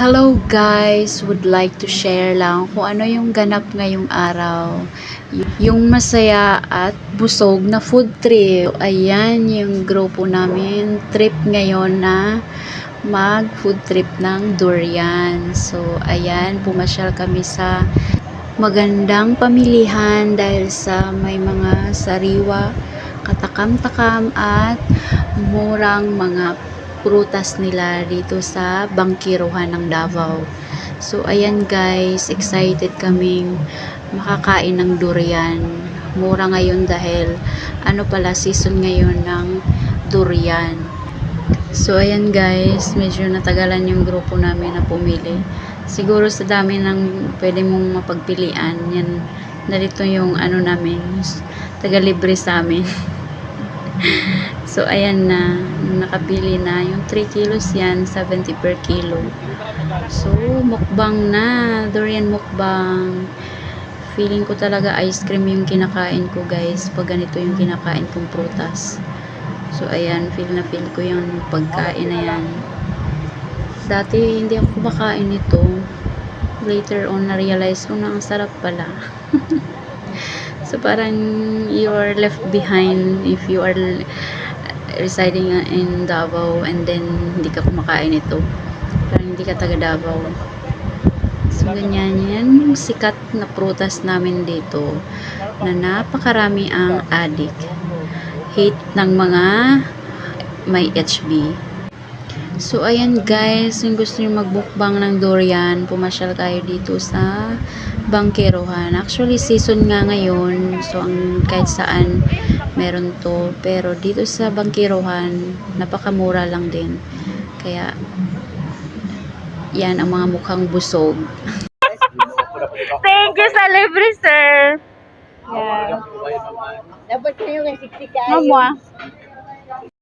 Hello guys, would like to share lang kung ano yung ganap ngayong araw. Yung masaya at busog na food trip. Ayan yung grupo namin trip ngayon na mag food trip ng durian. So ayan, pumasyal kami sa magandang pamilihan dahil sa may mga sariwa, katakam-takam at murang mga prutas nila dito sa bangkiruhan ng Davao. So ayan guys, excited kaming makakain ng durian. Mura ngayon dahil ano pala season ngayon ng durian. So ayan guys, medyo natagalan yung grupo namin na pumili. Siguro sa dami ng pwede mong mapagpilian, yan narito yung ano namin, taga-libre sa amin. So ayan na, nakabili na yung 3 kilos yan, 70 per kilo. So mukbang na, durian mukbang. Feeling ko talaga ice cream yung kinakain ko guys, pag ganito yung kinakain kong prutas. So ayan, feel na feel ko yung pagkain na yan. Dati hindi ako kumakain nito. Later on na-realize ko na ang sarap pala. So parang you are left behind if you are residing in Davao and then hindi ka kumakain ito. Parang hindi ka taga Davao. So ganyan yan yung sikat na prutas namin dito na napakarami ang addict. Hate ng mga may HB. So ayan guys, kung gusto niyo magbukbang ng durian, pumasyal kayo dito sa Bangkiruhan. Actually season nga ngayon, so ang kahit saan meron to, pero dito sa Bangkiruhan napakamura lang din. Kaya yan ang mga mukhang busog. Thank you sa libre, sir. Yeah. Dapat kayo nga siksikayo. Mamo.